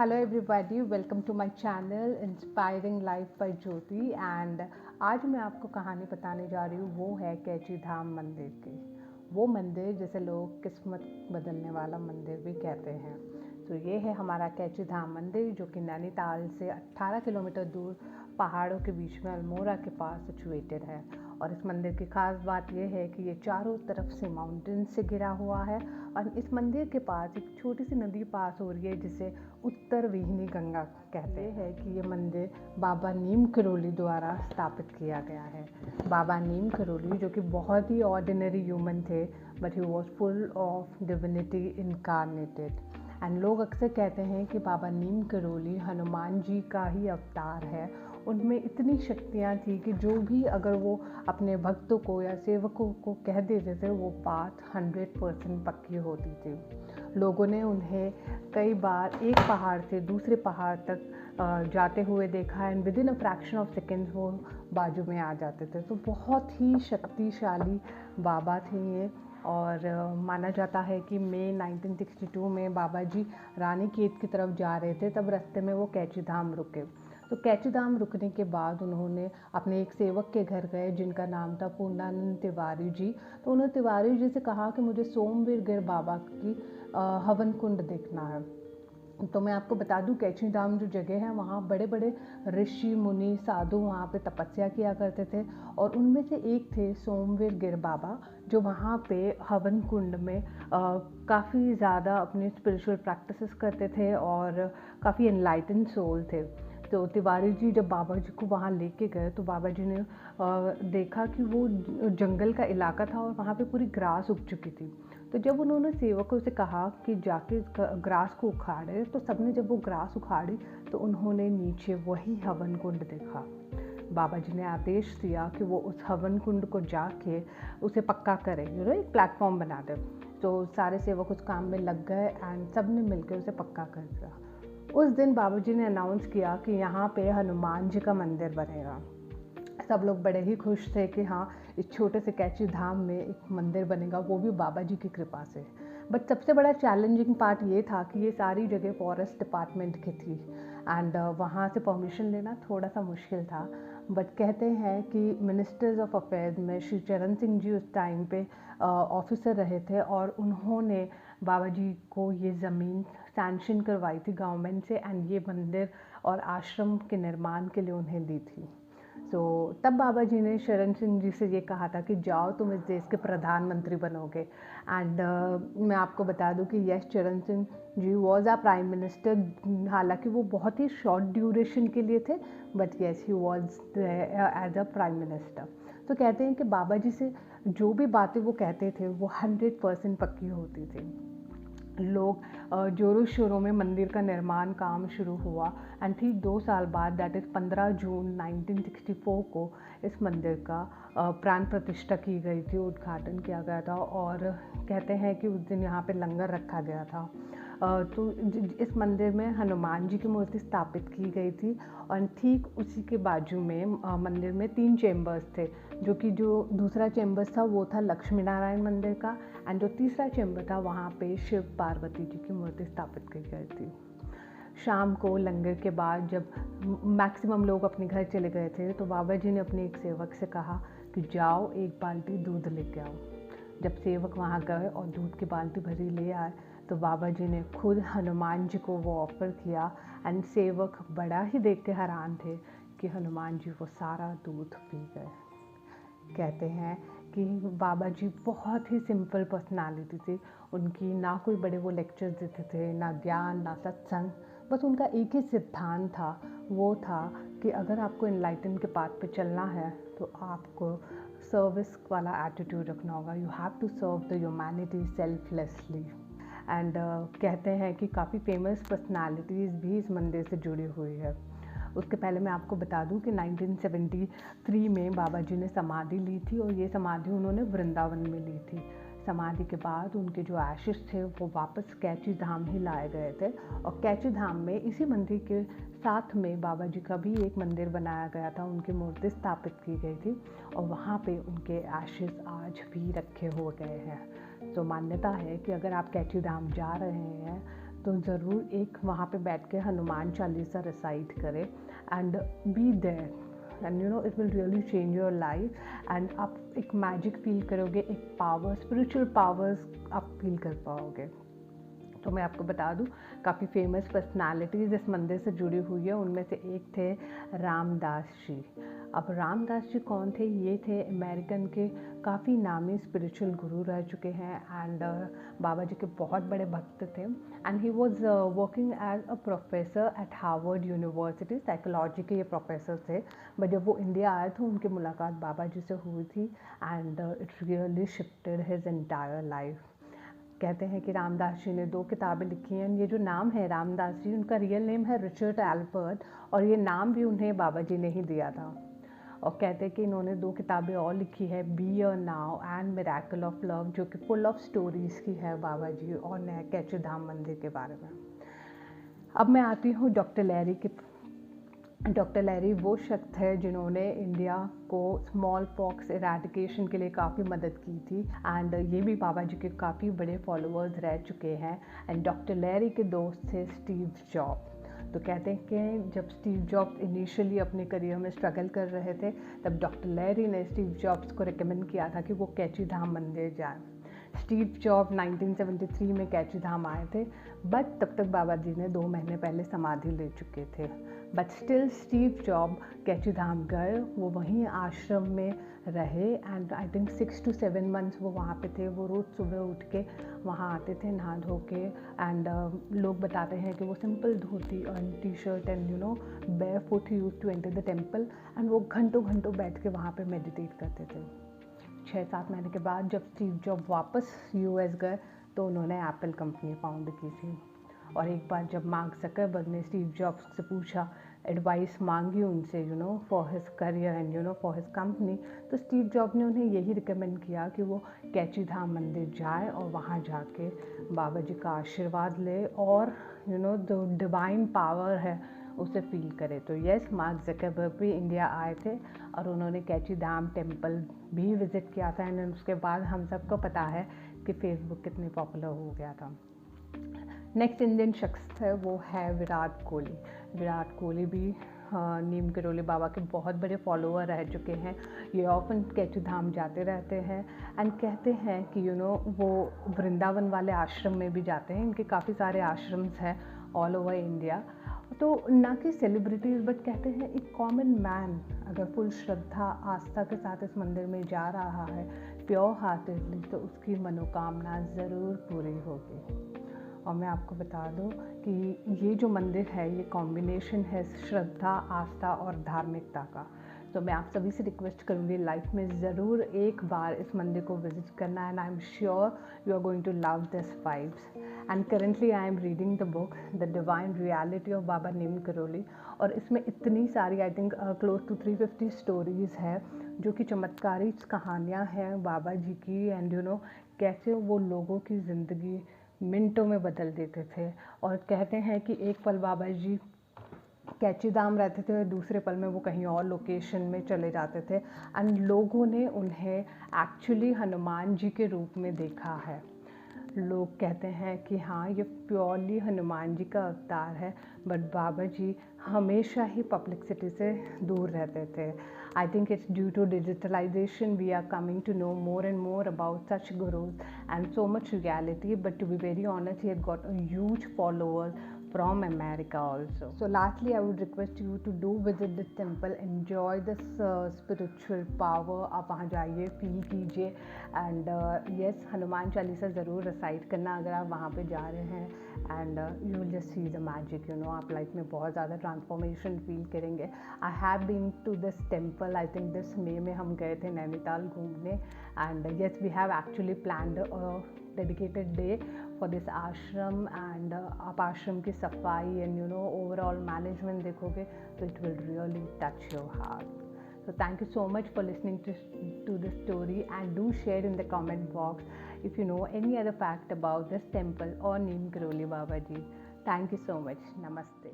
Hello everybody, welcome to my channel inspiring life by Jyoti. And आज मैं आपको कहानी बताने जा रही हूँ। वो है कैची धाम मंदिर की। वो मंदिर जिसे लोग किस्मत बदलने वाला मंदिर भी कहते हैं। तो ये है हमारा कैची धाम मंदिर, जो कि नैनीताल से 18 किलोमीटर दूर पहाड़ों के बीच में अल्मोड़ा के पास सिचुएटेड है। और इस मंदिर की खास बात यह है कि ये चारों तरफ से माउंटेन से घिरा हुआ है। और इस मंदिर के पास एक छोटी सी नदी पास हो रही है जिसे उत्तर वेहिनी गंगा कहते हैं। कि ये मंदिर बाबा नीम करोली द्वारा स्थापित किया गया है। बाबा नीम करोली जो कि बहुत ही ऑर्डिनरी ह्यूमन थे, but he was full of divinity incarnated. And लोग अक्सर कहते हैं कि बाबा नीम करोली हनुमान जी का ही अवतार है। उनमें इतनी शक्तियाँ थी कि जो भी अगर वो अपने भक्तों को या सेवकों को कह देते थे, वो बात 100% पक्की होती थी। लोगों ने उन्हें कई बार एक पहाड़ से दूसरे पहाड़ तक जाते हुए देखा, and with in a fraction of seconds वो बाजू में आ जाते थे। तो बहुत ही शक्तिशाली बाबा थे ये। और माना जाता है कि मई 1962 में बाबा जी रानीखेत की तरफ जा रहे थे, तब रास्ते में वो कैची धाम रुके। तो कैची धाम रुकने के बाद उन्होंने अपने एक सेवक के घर गए जिनका नाम था पूर्णानंद तिवारी जी। तो उन्होंने तिवारी जी से कहा कि मुझे सोमवीर गिर बाबा की हवन कुंड देखना है। तो मैं आपको बता दूं, कैची धाम जो जगह है वहाँ बड़े बड़े ऋषि मुनि साधु वहाँ पे तपस्या किया करते थे। और उनमें से एक थे सोमवीर गिर बाबा, जो वहाँ पे हवन कुंड में काफ़ी ज़्यादा अपने स्पिरिचुअल प्रैक्टिसेस करते थे और काफ़ी एनलाइटन सोल थे। तो तिवारी जी जब बाबा जी को वहाँ लेके गए तो बाबा जी ने देखा कि वो जंगल का इलाका था और वहाँ पे पूरी ग्रास उग चुकी थी। तो जब उन्होंने सेवकों से कहा कि जाके ग्रास को उखाड़े, तो सबने जब वो ग्रास उखाड़ी तो उन्होंने नीचे वही हवन कुंड देखा। बाबा जी ने आदेश दिया कि वो उस हवन कुंड को जाके उसे पक्का करें, एक प्लेटफॉर्म बना दे। तो सारे सेवक उस काम में लग गए एंड सब ने मिलकर उसे पक्का कर दिया। उस दिन बाबा जी ने अनाउंस किया कि यहाँ पे हनुमान जी का मंदिर बनेगा। सब लोग बड़े ही खुश थे कि हाँ, इस छोटे से कैची धाम में एक मंदिर बनेगा, वो भी बाबा जी की कृपा से। बट सबसे बड़ा चैलेंजिंग पार्ट ये था कि ये सारी जगह फॉरेस्ट डिपार्टमेंट की थी एंड वहाँ से परमिशन लेना थोड़ा सा मुश्किल था। बट कहते हैं कि मिनिस्टर्स ऑफ अफेयर्स में श्री चरण सिंह जी उस टाइम पे ऑफिसर रहे थे और उन्होंने बाबा जी को ये ज़मीन सैंक्शन करवाई थी गवर्नमेंट से, एंड ये मंदिर और आश्रम के निर्माण के लिए उन्हें दी थी। तब बाबा जी ने शरण सिंह जी से ये कहा था कि जाओ, तुम इस देश के प्रधानमंत्री बनोगे। एंड मैं आपको बता दूं कि yes, Charan Singh ji was a prime minister. हालांकि वो बहुत ही शॉर्ट ड्यूरेशन के लिए थे, but yes, he was as a prime minister. तो कहते हैं कि बाबा जी से जो भी बातें वो कहते थे वो 100% पक्की होती थी। लोग जोरों शोरों में मंदिर का निर्माण काम शुरू हुआ एंड ठीक 2 साल बाद, दैट इज़ 15 जून 1964 को इस मंदिर का प्राण प्रतिष्ठा की गई थी, उद्घाटन किया गया था। और कहते हैं कि उस दिन यहाँ पे लंगर रखा गया था। तो इस मंदिर में हनुमान जी की मूर्ति स्थापित की गई थी और ठीक उसी के बाजू में मंदिर में 3 चेम्बर्स थे, जो दूसरा चेम्बर्स था वो था लक्ष्मी नारायण मंदिर का, एंड जो तीसरा चेम्बर था वहाँ पे शिव पार्वती जी की मूर्ति स्थापित की गई थी। शाम को लंगर के बाद जब मैक्सिमम लोग अपने घर चले गए थे, तो बाबा जी ने अपने एक सेवक से कहा कि जाओ एक बाल्टी दूध लेके आओ। जब सेवक वहाँ गए और दूध की बाल्टी भरी ले आए, तो बाबा जी ने खुद हनुमान जी को वो ऑफ़र किया एंड सेवक बड़ा ही देख के हैरान थे कि हनुमान जी वो सारा दूध पी गए। कहते हैं कि बाबा जी बहुत ही सिंपल पर्सनालिटी थी। उनकी ना कोई बड़े वो लेक्चर्स देते थे, ना ज्ञान, ना सत्संग। बस उनका एक ही सिद्धांत था, वो था कि अगर आपको एनलाइटन के पाथ पे चलना है तो आपको सर्विस वाला एटीट्यूड रखना होगा। You have to serve the humanity selflessly. And कहते हैं कि काफ़ी फेमस पर्सनालिटीज़ भी इस मंदिर से जुड़ी हुई है। उसके पहले मैं आपको बता दूं कि 1973 में बाबा जी ने समाधि ली थी और ये समाधि उन्होंने वृंदावन में ली थी। समाधि के बाद उनके जो एशेस थे वो वापस कैची धाम ही लाए गए थे और कैची धाम में इसी मंदिर के साथ में बाबा जी का भी एक मंदिर बनाया गया था, उनकी मूर्ति स्थापित की गई थी और वहाँ पे उनके एशेस आज भी रखे हो गए हैं। तो मान्यता है कि अगर आप कैची धाम जा रहे हैं तो ज़रूर एक वहाँ पे बैठ के हनुमान चालीसा रिसाइट करें and be there and it will really change your life and आप एक मैजिक फील करोगे, एक पावर, स्पिरिचुअल पावर्स आप फील कर पाओगे। तो मैं आपको बता दूं, काफ़ी फेमस पर्सनालिटीज़ इस मंदिर से जुड़ी हुई है। उनमें से एक थे रामदास जी। अब रामदास जी कौन थे? ये थे अमेरिकन के काफ़ी नामी स्पिरिचुअल गुरु रह चुके हैं एंड बाबा जी के बहुत बड़े भक्त थे and he was working as a professor at Harvard University. Psychology के ये प्रोफेसर थे, बट जब वो इंडिया आए थे उनकी मुलाकात बाबा जी से हुई थी and it really shifted his entire life. कहते हैं कि रामदास जी ने 2 किताबें लिखी हैं। ये जो नाम है रामदास जी, उनका रियल नेम है रिचर्ड एल्बर्ट और ये नाम भी उन्हें बाबा जी ने ही दिया था। और कहते हैं कि इन्होंने 2 किताबें और लिखी है, be your now and miracle of love, जो कि फुल ऑफ स्टोरीज़ की है बाबा जी और नया कैची धाम मंदिर के बारे में। अब मैं आती हूँ डॉक्टर लैरी के। डॉक्टर लैरी वो शख्स है जिन्होंने इंडिया को स्मॉल पॉक्स इरेडिकेशन के लिए काफ़ी मदद की थी एंड ये भी बाबा जी के काफ़ी बड़े फॉलोअर्स रह चुके हैं। एंड डॉक्टर लैरी के दोस्त थे स्टीव जॉब। तो कहते हैं कि जब स्टीव जॉब्स इनिशियली अपने करियर में स्ट्रगल कर रहे थे, तब डॉक्टर लैरी ने स्टीव जॉब्स को रिकमेंड किया था कि वो कैची धाम मंदिर जाएं। स्टीव जॉब 1973 में कैची धाम आए थे, बट तब तक बाबा जी ने 2 महीने पहले समाधि ले चुके थे। But still Steve job Kainchi Dham गए, वो वहीं आश्रम में रहे and I think 6 to 7 months वो वहाँ पे थे। वो रोज़ सुबह उठ के वहाँ आते थे नहा धो के एंड लोग बताते हैं कि वो सिंपल धोती और T shirt and barefoot used to enter the temple and वो घंटों घंटों बैठ के वहाँ पे मेडिटेट करते थे। 6-7 महीने के बाद जब स्टीव जॉब वापस यूएस गए तो उन्होंने एप्पल कंपनी फाउंड की थी। और एक बार जब मार्क ज़करबर्ग ने स्टीव जॉब्स से पूछा, एडवाइस मांगी उनसे for his career and for his company, तो स्टीव जॉब ने उन्हें यही रिकमेंड किया कि वो कैची धाम मंदिर जाए और वहाँ जाके बाबा जी का आशीर्वाद ले और जो डिवाइन पावर है उसे फील करे। तो यस, मार्क ज़करबर्ग भी इंडिया आए थे और उन्होंने कैची धाम टेम्पल भी विज़िट किया था एंड उसके बाद हम सबको पता है कि फेसबुक कितनी पॉपुलर हो गया था। नेक्स्ट इंडियन शख्स है वो है विराट कोहली। विराट कोहली भी नीम करोली बाबा के बहुत बड़े फॉलोअर रह चुके हैं। ये ऑफन कैची धाम जाते रहते हैं एंड कहते हैं कि वो वृंदावन वाले आश्रम में भी जाते हैं। इनके काफ़ी सारे आश्रम्स हैं ऑल ओवर इंडिया। तो ना कि सेलिब्रिटीज़, बट कहते हैं एक कॉमन मैन अगर फुल श्रद्धा आस्था के साथ इस मंदिर में जा रहा है प्योर हार्टेडली, तो उसकी मनोकामना ज़रूर पूरी होगी। और मैं आपको बता दूं कि ये जो मंदिर है ये कॉम्बिनेशन है श्रद्धा, आस्था और धार्मिकता का। तो मैं आप सभी से रिक्वेस्ट करूँगी लाइफ में ज़रूर एक बार इस मंदिर को विज़िट करना and I am sure you are going to love this vibes. And currently I am reading the book the divine reality of Baba Neem Karoli और इसमें इतनी सारी I think close to 350 stories है जो कि चमत्कारी कहानियाँ हैं बाबा जी की एंड कैसे वो लोगों की ज़िंदगी मिनटों में बदल देते थे। और कहते हैं कि एक पल बाबा जी कैची धाम रहते थे, दूसरे पल में वो कहीं और लोकेशन में चले जाते थे एंड लोगों ने उन्हें एक्चुअली हनुमान जी के रूप में देखा है। लोग कहते हैं कि हाँ, ये प्योरली हनुमान जी का अवतार है, बट बाबा जी हमेशा ही पब्लिसिटी से दूर रहते थे। I think it's due to digitalization we are coming to know more and more about such gurus and so much reality, but to be very honest, he had got a huge follower from America also. So lastly, I would request you to do visit this temple, enjoy this spiritual power. आप वहाँ जाइए, feel कीजिए and yes, Hanuman Chalisa ज़रूर recite करना अगर आप वहाँ पे जा रहे हैं and you will just see the magic. आप लाइफ में बहुत ज़्यादा ट्रांसफॉर्मेशन फील करेंगे। I have been to this temple, I think this May में हम गए थे नैनीताल घूमने and yes, we have actually planned dedicated day for this ashram and आप आश्रम की सफाई एंड ओवरऑल मैनेजमेंट देखोगे तो it will really touch your heart. So thank you so much for listening to this story and do share in the comment box if you know any other fact about this temple or Neem Karoli Baba Ji. Thank you so much. Namaste.